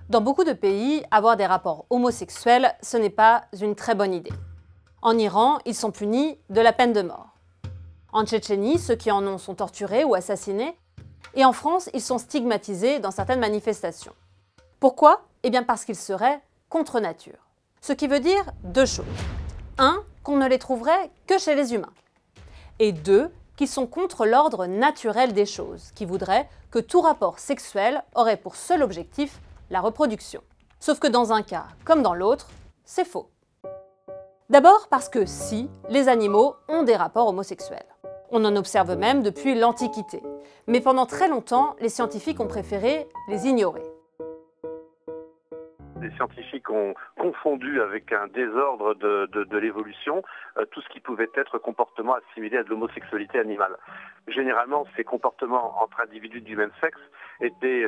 Dans beaucoup de pays, avoir des rapports homosexuels, ce n'est pas une très bonne idée. En Iran, ils sont punis de la peine de mort. En Tchétchénie, ceux qui en ont sont torturés ou assassinés. Et en France, ils sont stigmatisés dans certaines manifestations. Pourquoi? Eh bien parce qu'ils seraient contre nature. Ce qui veut dire deux choses. 1, qu'on ne les trouverait que chez les humains. Et 2, qu'ils sont contre l'ordre naturel des choses, qui voudrait que tout rapport sexuel aurait pour seul objectif la reproduction. Sauf que dans un cas comme dans l'autre, c'est faux. D'abord parce que si, les animaux ont des rapports homosexuels. On en observe même depuis l'Antiquité. Mais pendant très longtemps, les scientifiques ont préféré les ignorer. Les scientifiques ont confondu avec un désordre de l'évolution tout ce qui pouvait être comportement assimilé à de l'homosexualité animale. Généralement, ces comportements entre individus du même sexe étaient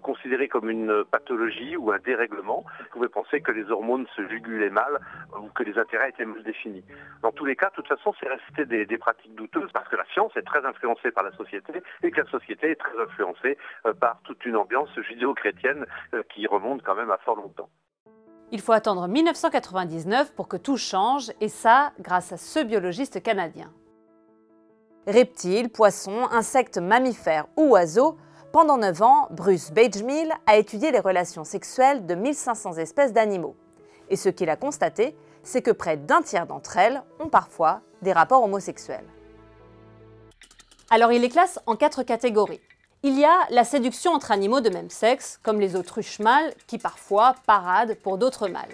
considérés comme une pathologie ou un dérèglement. On pouvait penser que les hormones se jugulaient mal ou que les intérêts étaient mal définis. Dans tous les cas, de toute façon, c'est resté des pratiques douteuses parce que la science est très influencée par la société et que la société est très influencée par toute une ambiance judéo-chrétienne qui remonte quand même à fort longtemps. Il faut attendre 1999 pour que tout change, et ça grâce à ce biologiste canadien. Reptiles, poissons, insectes, mammifères ou oiseaux, pendant 9 ans, Bruce Bagemihl a étudié les relations sexuelles de 1500 espèces d'animaux. Et ce qu'il a constaté, c'est que près d'un tiers d'entre elles ont parfois des rapports homosexuels. Alors il les classe en 4 catégories. Il y a la séduction entre animaux de même sexe, comme les autruches mâles, qui parfois paradent pour d'autres mâles.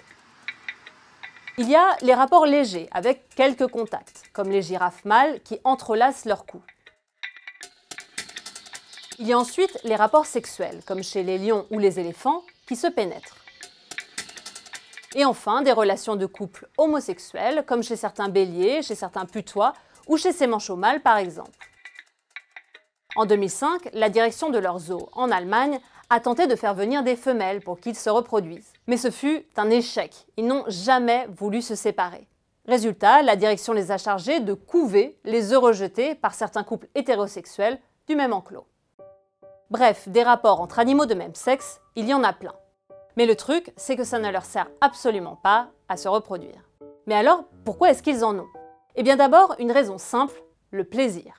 Il y a les rapports légers, avec quelques contacts, comme les girafes mâles qui entrelacent leur cou. Il y a ensuite les rapports sexuels, comme chez les lions ou les éléphants, qui se pénètrent. Et enfin, des relations de couple homosexuelles, comme chez certains béliers, chez certains putois, ou chez ces manchots mâles par exemple. En 2005, la direction de leur zoo en Allemagne a tenté de faire venir des femelles pour qu'ils se reproduisent. Mais ce fut un échec. Ils n'ont jamais voulu se séparer. Résultat, la direction les a chargés de couver les œufs rejetés par certains couples hétérosexuels du même enclos. Bref, des rapports entre animaux de même sexe, il y en a plein. Mais le truc, c'est que ça ne leur sert absolument pas à se reproduire. Mais alors, pourquoi est-ce qu'ils en ont? Eh bien d'abord, une raison simple, le plaisir.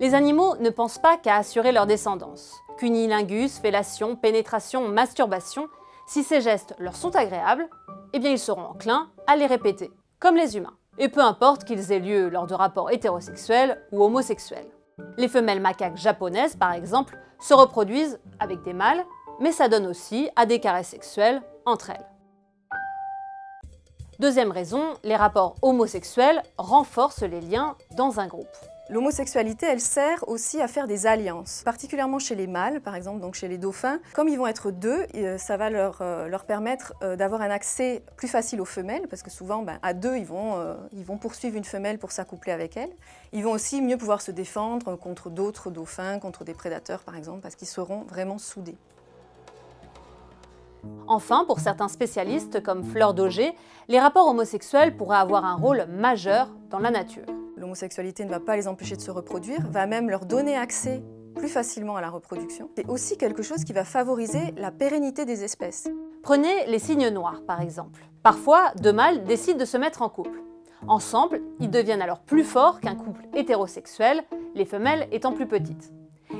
Les animaux ne pensent pas qu'à assurer leur descendance. Cunilingus, fellation, pénétration, masturbation, si ces gestes leur sont agréables, eh bien ils seront enclins à les répéter, comme les humains. Et peu importe qu'ils aient lieu lors de rapports hétérosexuels ou homosexuels. Les femelles macaques japonaises, par exemple, se reproduisent avec des mâles, mais ça donne aussi à des caresses sexuelles entre elles. Deuxième raison, les rapports homosexuels renforcent les liens dans un groupe. L'homosexualité, elle sert aussi à faire des alliances, particulièrement chez les mâles, par exemple, donc chez les dauphins. Comme ils vont être deux, ça va leur permettre d'avoir un accès plus facile aux femelles, parce que souvent, à deux, ils vont poursuivre une femelle pour s'accoupler avec elle. Ils vont aussi mieux pouvoir se défendre contre d'autres dauphins, contre des prédateurs, par exemple, parce qu'ils seront vraiment soudés. Enfin, pour certains spécialistes, comme Fleur d'Auger, les rapports homosexuels pourraient avoir un rôle majeur dans la nature. L'homosexualité ne va pas les empêcher de se reproduire, va même leur donner accès plus facilement à la reproduction. C'est aussi quelque chose qui va favoriser la pérennité des espèces. Prenez les cygnes noirs, par exemple. Parfois, deux mâles décident de se mettre en couple. Ensemble, ils deviennent alors plus forts qu'un couple hétérosexuel, les femelles étant plus petites.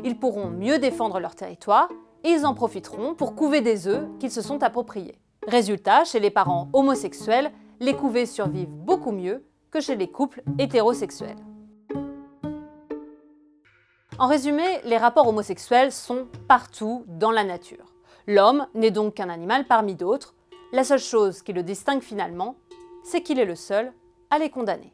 Ils pourront mieux défendre leur territoire et ils en profiteront pour couver des œufs qu'ils se sont appropriés. Résultat, chez les parents homosexuels, les couvées survivent beaucoup mieux que chez les couples hétérosexuels. En résumé, les rapports homosexuels sont partout dans la nature. L'homme n'est donc qu'un animal parmi d'autres. La seule chose qui le distingue finalement, c'est qu'il est le seul à les condamner.